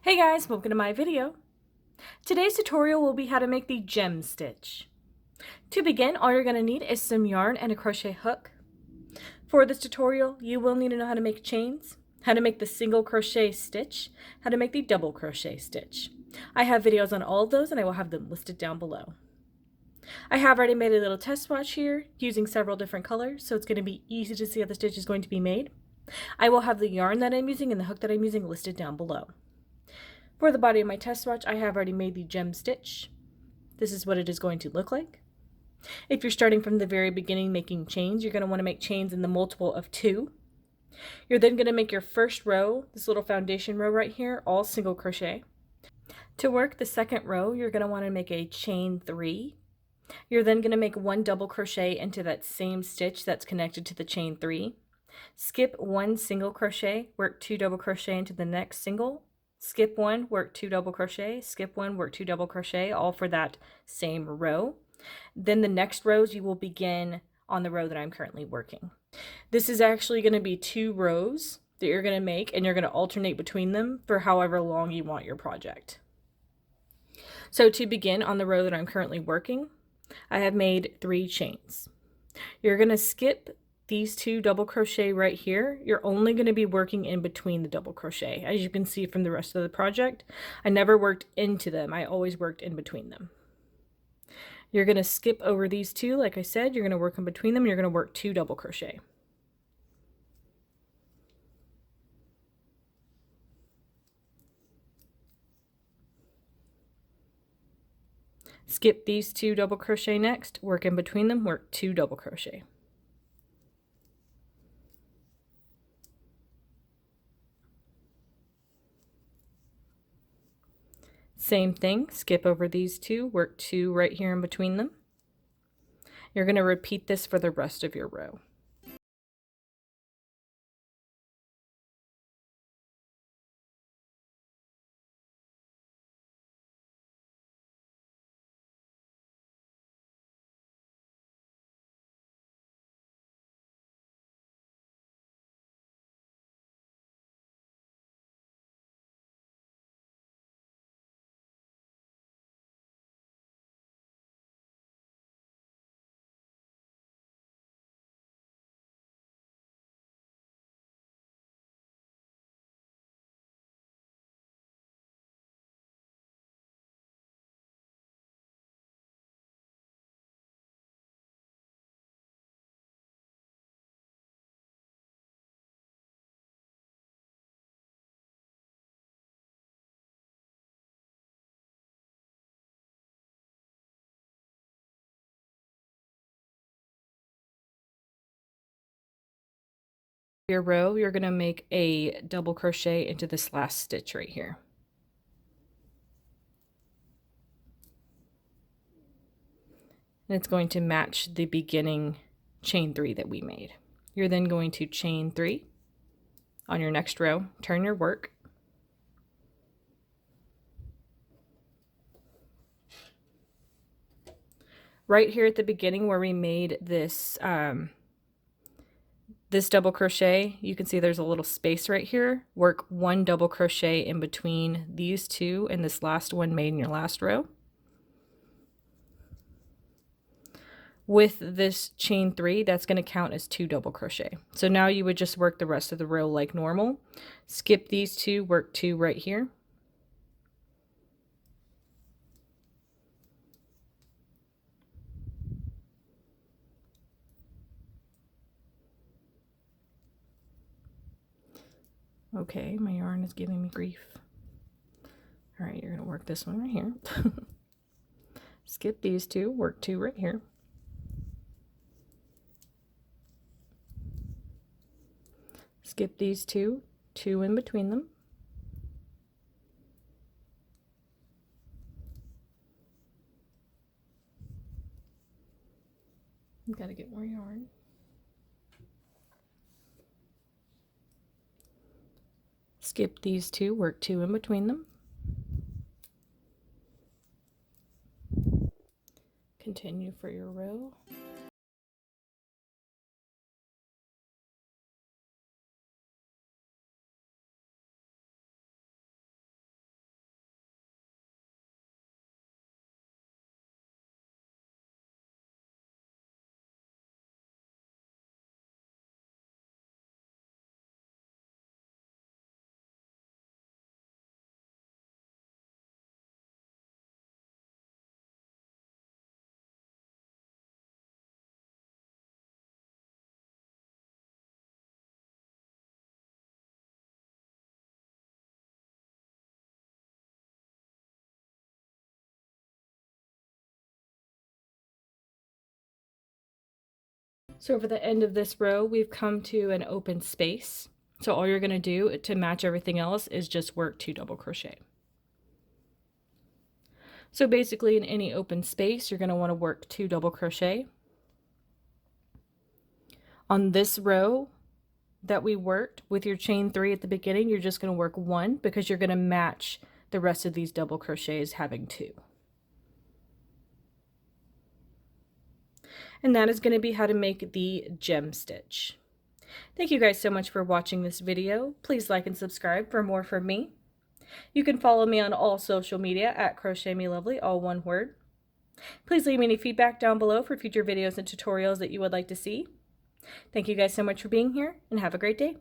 Hey guys, welcome to my video. Today's tutorial will be how to make the gem stitch. To begin, all you're going to need is some yarn and a crochet hook. For this tutorial, you will need to know how to make chains, how to make the single crochet stitch, how to make the double crochet stitch. I have videos on all of those and I will have them listed down below. I have already made a little test swatch here using several different colors, so it's going to be easy to see how the stitch is going to be made. I will have the yarn that I'm using and the hook that I'm using listed down below. For the body of my test swatch, I have already made the gem stitch. This is what it is going to look like. If you're starting from the very beginning making chains, you're going to want to make chains in the multiple of 2. You're then going to make your first row, this little foundation row right here, all single crochet. To work the second row, you're going to want to make a chain 3. You're then going to make 1 double crochet into that same stitch that's connected to the chain 3. Skip 1 single crochet, work 2 double crochet into the next single. Skip 1, work 2 double crochet, skip 1, work 2 double crochet, all for that same row. Then the next rows you will begin on the row that I'm currently working. This is actually going to be 2 rows that you're going to make, and you're going to alternate between them for however long you want your project. So to begin on the row that I'm currently working, I have made 3 chains. You're going to skip these 2 double crochet right here. You're only going to be working in between the double crochet. As you can see from the rest of the project, I never worked into them. I always worked in between them. You're going to skip over these 2. Like I said, you're going to work in between them. You're going to work 2 double crochet. Skip these 2 double crochet next, work in between them, work 2 double crochet. Same thing, skip over these 2, work 2 right here in between them. You're going to repeat this for the rest of your row. Your row, you're going to make a double crochet into this last stitch right here. And it's going to match the beginning chain 3 that we made. You're then going to chain 3 on your next row, turn your work. Right here at the beginning where we made this this double crochet, you can see there's a little space right here. Work 1 double crochet in between these 2 and this last one made in your last row. With this chain 3, that's going to count as 2 double crochet. So now you would just work the rest of the row like normal. Skip these 2, work 2 right here. Okay, my yarn is giving me grief. All right, you're going to work this one right here. Skip these 2, work 2 right here. Skip these 2, 2 in between them. Got to get more yarn. Skip these 2, work 2 in between them. Continue for your row. So over the end of this row, we've come to an open space. So all you're going to do to match everything else is just work 2 double crochet. So basically in any open space, you're going to want to work 2 double crochet. On this row that we worked with your chain 3 at the beginning, you're just going to work 1 because you're going to match the rest of these double crochets having 2. And that is going to be how to make the gem stitch. Thank you guys so much for watching this video. Please like and subscribe for more from me. You can follow me on all social media at crochetmelovely, all one word. Please leave me any feedback down below for future videos and tutorials that you would like to see. Thank you guys so much for being here, and have a great day.